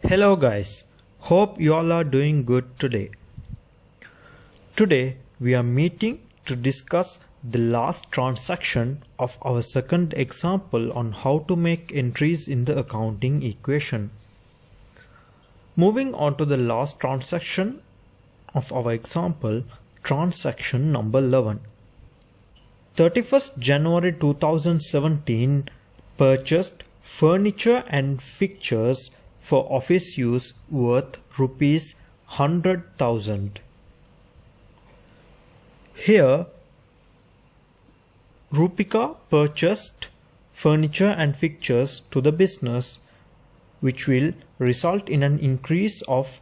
Hello guys, hope you all are doing good today. Today we are meeting to discuss the last transaction of our second example on how to make entries in the accounting equation. Moving on to the last transaction of our example, transaction number 11. 31st January 2017 purchased furniture and fixtures for office use worth rupees 100,000. Here, Rupika purchased furniture and fixtures to the business, which will result in an increase of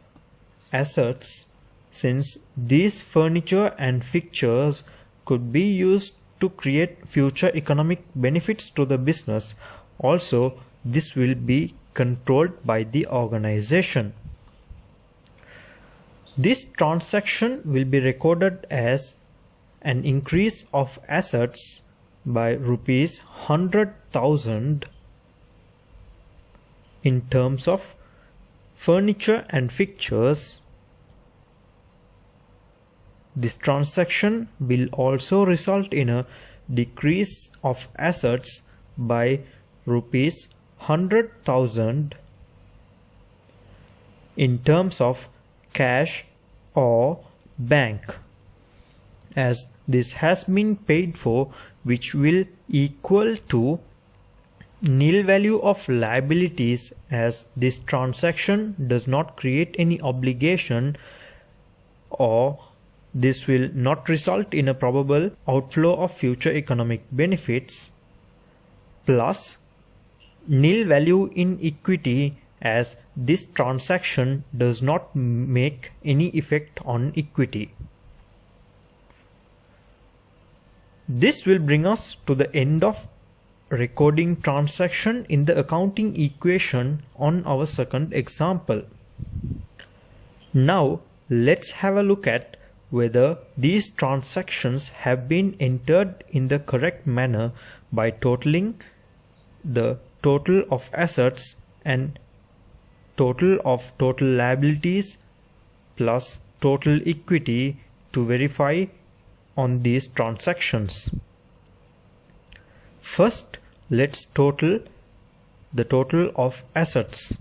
assets since these furniture and fixtures could be used to create future economic benefits to the business. Also, this will be controlled by the organization. This transaction will be recorded as an increase of assets by rupees 100,000 in terms of furniture and fixtures. This transaction will also result in a decrease of assets by rupees 100,000 in terms of cash or bank, as this has been paid for, which will equal to nil value of liabilities, as this transaction does not create any obligation, or this will not result in a probable outflow of future economic benefits, plus nil value in equity, as this transaction does not make any effect on equity. This will bring us to the end of recording transaction in the accounting equation on our second example. Now let's have a look at whether these transactions have been entered in the correct manner by totaling the total of assets and total of total liabilities plus total equity to verify on these transactions. First, let's total the total of assets.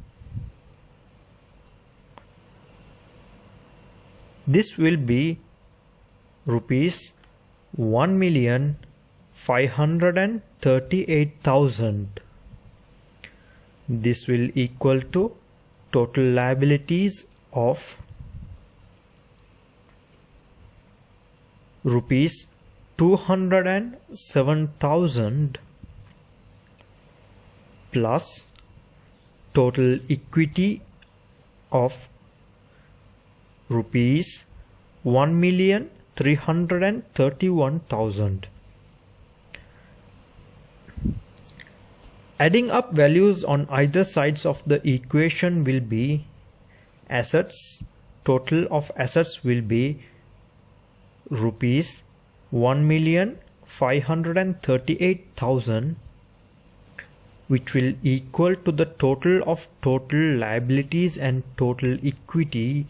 This will be rupees 1,538,000. This will equal to total liabilities of rupees 207,000 plus total equity of rupees 1,331,000. Adding up values on either sides of the equation will be assets. Total of assets will be rupees 1,538,000, which will equal to the total of total liabilities and total equity,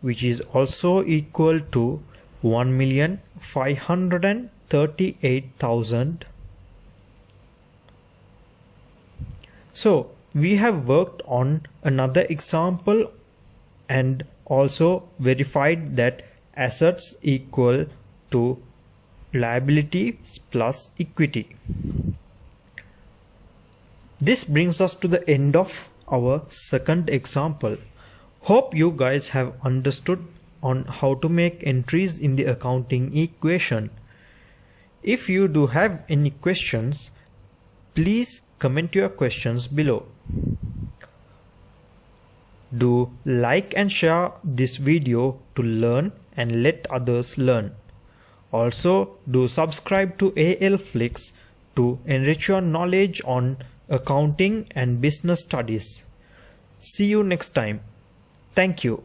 which is also equal to 1,538,000. So we have worked on another example and also verified that assets equal to liabilities plus equity. This brings us to the end of our second example. Hope you guys have understood on how to make entries in the accounting equation. If you do have any questions, please comment your questions below. Do like and share this video to learn and let others learn. Also, do subscribe to ALFlix to enrich your knowledge on accounting and business studies. See you next time. Thank you.